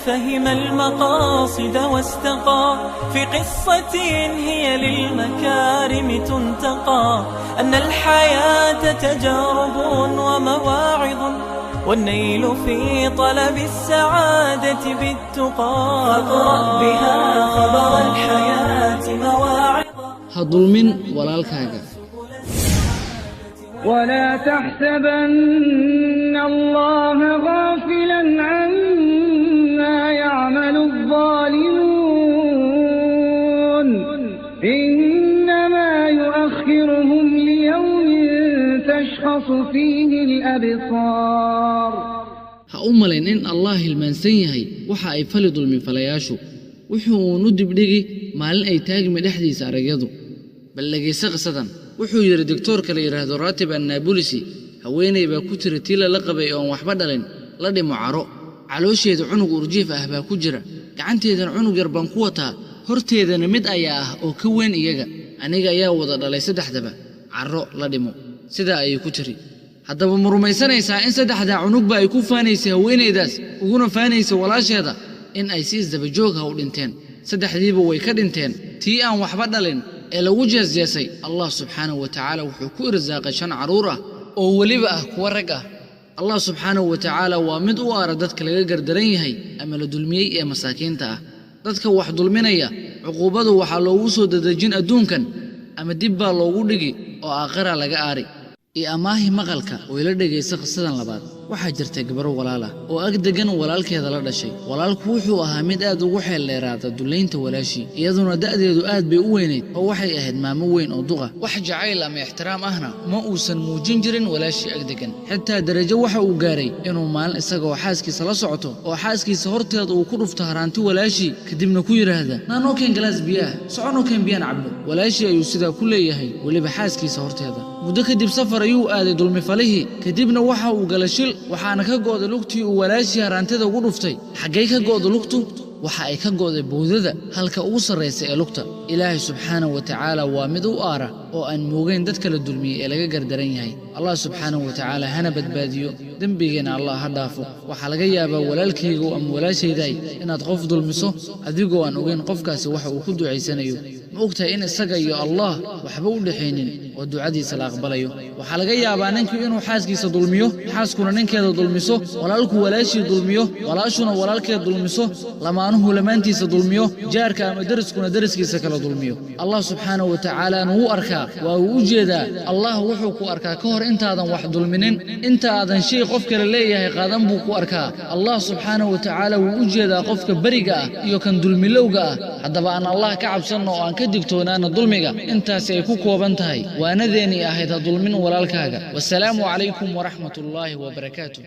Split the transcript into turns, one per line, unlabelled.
فهم المقاصد واستقى في قصة هي للمكارم تنتقى، أن الحياة تجارب ومواعظ، والنيل في طلب السعادة بالتقى. فاقرأ بها خبر الحياة مواعظ.
هظلم ولا الكاغا.
ولا تحسبن الله غافلا عما يعمل الظالمون، إنما يؤخرهم ليوم تشخص فيه الأبصار.
هأملين إن الله المنسيهي وحا أي فلد من فلياشو وحو ندب لغي مالن أي تاج من أحديث أرقيضو بل لغي سغسدا wuxuu yiri doctorka la yiraahdo Ratib an-Nabulsi haweeney baa ku tiri tila la qabay oo waxba dhalin la dhimo caro caloosheedu cunug urjiif ah baa ku jira gacanteedana cunug yar baan ku wataa horteedana mid ayaa ah oo ka weyn iyaga aniga ayaa wada dhalay saddexdaba caro la dhimo sida ay ku tiri haddaba murumaysanaysaa in saddexda cunugba ay ku faanaysay haweeneydaas uguna faanaysay walaasheeda in ay si isdaba joog ah u dhinteen saddexdiiba way ka dhinteen tii aan waxba dhalin ee lagu jeesjeesay Allah subhanahu wa ta'ala wuxuu ku irsaaqay 5 caruur ah oo waliba ah kuwa rag ah Allah subhanahu wa ta'ala waa mid u aara dadka laga gardaran yahay ama la dulmiyay ee masaakiinta ah dadka wax dulminaya cuquubadu waxa loogu soo dadajin adduunkan ama dib baa loogu dhigi oo aakhira laga aari amaahi maqalka oo ila dhageysa qisadan labaad waxa jirtay gabar walaala oo ag degan walaalkeeda la dhashay walaalku wuxuu ahaa mid aad ugu xeel dheeraada duleynta walaashi iyaduna da'deedu aad bay u weynayd oo waxay ahayd maamo weyn oo duqa wax jacayl ama ixtiraam ahna ma uusan muujin jirin walaashi ag degan xitaa darajo waxa uu gaaray inuu maalin isagoo xaaskiisa la socoto oo xaaskiisa horteeda uu ku dhufto haraanti walaashi kadibna ku yiraahdo naanoo keen galaas biyaha soconoo keen biyaan cabno walaashi ayuu sidaa ku leeyahay waliba xaaskiisa horteeda muddo kadib safar ayuu aaday dulmi falihi kadibna waxa uu galay shil waxaana ka gooday lugtii uu walaashi haraantida ugu dhuftay xaggay ka gooday lugtu waxa ay ka gooday boodada halka ugu sarreeyay ee lugta ilaahay subhanahu wa ta'ala waa mid u aara oo aan moogayn dadka la dulmiyay ee laga gardaran yahay Allah subhanahu wa ta'ala hana badbaadiyo dambigeena Allah ha dhaafo waxa laga yaabaa walaalkayga ama walaashayday inaad qof dulmiso adigoo aan ogeyn qofkaasi waxa uu ku duceysanayo ma ogtahay in isaga iyo Allah waxba u dhaxaynin oo ducadiisa la aqbalayo waxa laga yaabaa ninkii inuu xaaskiisa dulmiyo xaaskuna ninkeeda dulmiso walaalku walaashii dulmiyo walaashuna walaalkeeda dulmiso lamaanuhu lamaantiisa dulmiyo jaarka ama dariskuna dariskiisa kala dulmiyo Allah subhanahu wa ta'ala uu arkaa waa uu jeedaa Allah wuxuu ku arkaa ka hor intaadan wax dulminin intaadan shay qof kale leeyahay qaadan buu ku arkaa Allah subhanahu wa ta'ala uu jeedaa qofka bariga ah iyo kan dulmilowga ah haddaba aan Allah ka cabsano oo aan ka digtoonaana dulmiga intaas ay ku kooban tahay waanadeeni ahayd dulmin walaalkaaga wassalaamu alaykum wa rahmatullahi wa barakatuh